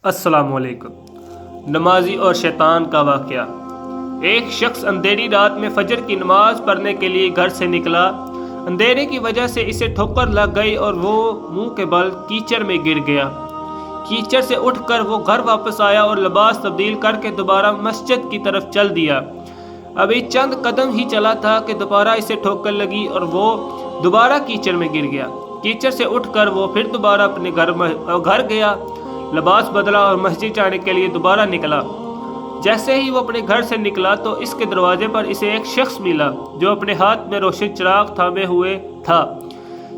السلام علیکم۔ نمازی اور شیطان کا واقعہ۔ ایک شخص اندھیری رات میں فجر کی نماز پڑھنے کے لیے گھر سے نکلا۔ اندھیرے کی وجہ سے اسے ٹھوکر لگ گئی اور وہ منہ کے بل کیچڑ میں گر گیا۔ کیچڑ سے اٹھ کر وہ گھر واپس آیا اور لباس تبدیل کر کے دوبارہ مسجد کی طرف چل دیا۔ ابھی چند قدم ہی چلا تھا کہ دوبارہ اسے ٹھوکر لگی اور وہ دوبارہ کیچڑ میں گر گیا۔ کیچڑ سے اٹھ کر وہ پھر دوبارہ اپنے گھر گیا، لباس بدلا اور مسجد جانے کے لیے دوبارہ نکلا۔ جیسے ہی وہ اپنے گھر سے نکلا تو اس کے دروازے پر اسے ایک شخص ملا جو اپنے ہاتھ میں روشن چراغ تھامے ہوئے تھا۔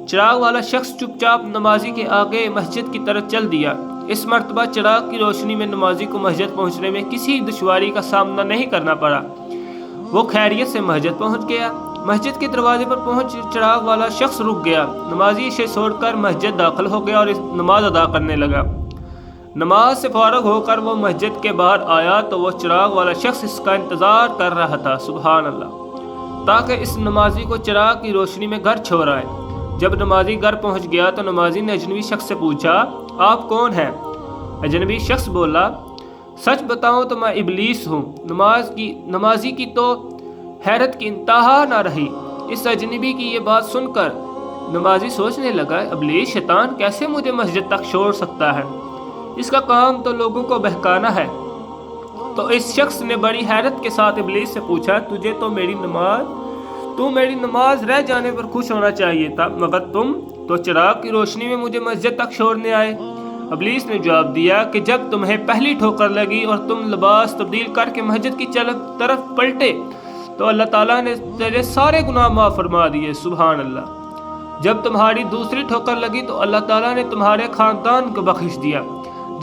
چراغ والا شخص چپ چاپ نمازی کے آگے مسجد کی طرف چل دیا۔ اس مرتبہ چراغ کی روشنی میں نمازی کو مسجد پہنچنے میں کسی دشواری کا سامنا نہیں کرنا پڑا۔ وہ خیریت سے مسجد پہنچ گیا۔ مسجد کے دروازے پر پہنچ چراغ والا شخص رک گیا۔ نمازی اسے چھوڑ کر مسجد داخل ہو گیا اور نماز ادا کرنے لگا۔ نماز سے فارغ ہو کر وہ مسجد کے باہر آیا تو وہ چراغ والا شخص اس کا انتظار کر رہا تھا، سبحان اللہ، تاکہ اس نمازی کو چراغ کی روشنی میں گھر چھوڑ آئے۔ جب نمازی گھر پہنچ گیا تو نمازی نے اجنبی شخص سے پوچھا، آپ کون ہیں؟ اجنبی شخص بولا، سچ بتاؤں تو میں ابلیس ہوں۔ نمازی کی تو حیرت کی انتہا نہ رہی۔ اس اجنبی کی یہ بات سن کر نمازی سوچنے لگا، ابلیس شیطان کیسے مجھے مسجد تک چھوڑ سکتا ہے؟ اس کا کام تو لوگوں کو بہکانا ہے۔ تو اس شخص نے بڑی حیرت کے ساتھ ابلیس سے پوچھا، تجھے تو میری نماز رہ جانے پر خوش ہونا چاہیے تھا، مگر تم تو چراغ کی روشنی میں مجھے مسجد تک چھوڑنے آئے۔ ابلیس نے جواب دیا کہ جب تمہیں پہلی ٹھوکر لگی اور تم لباس تبدیل کر کے مسجد کی طرف پلٹے تو اللہ تعالیٰ نے تیرے سارے گناہ معاف فرما دیے، سبحان اللہ۔ جب تمہاری دوسری ٹھوکر لگی تو اللہ تعالیٰ نے تمہارے خاندان کو بخش دیا،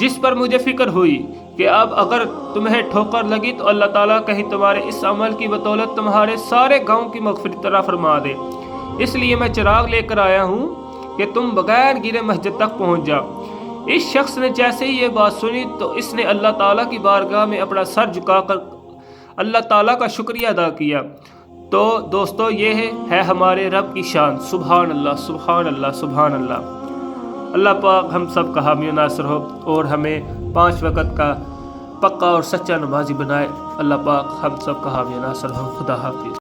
جس پر مجھے فکر ہوئی کہ اب اگر تمہیں ٹھوکر لگی تو اللہ تعالیٰ کہیں تمہارے اس عمل کی بدولت تمہارے سارے گاؤں کی مغفرت عطا فرما دے، اس لیے میں چراغ لے کر آیا ہوں کہ تم بغیر گرے مسجد تک پہنچ جاؤ۔ اس شخص نے جیسے ہی یہ بات سنی تو اس نے اللہ تعالیٰ کی بارگاہ میں اپنا سر جھکا کر اللہ تعالیٰ کا شکریہ ادا کیا۔ تو دوستو، یہ ہے ہمارے رب کی شان، سبحان اللہ، سبحان اللہ، سبحان اللہ۔ اللہ پاک ہم سب کا حامی و ناصر ہو اور ہمیں 5 وقت کا پکا اور سچا نمازی بنائے۔ اللہ پاک ہم سب کا حامی و ناصر ہو۔ خدا حافظ۔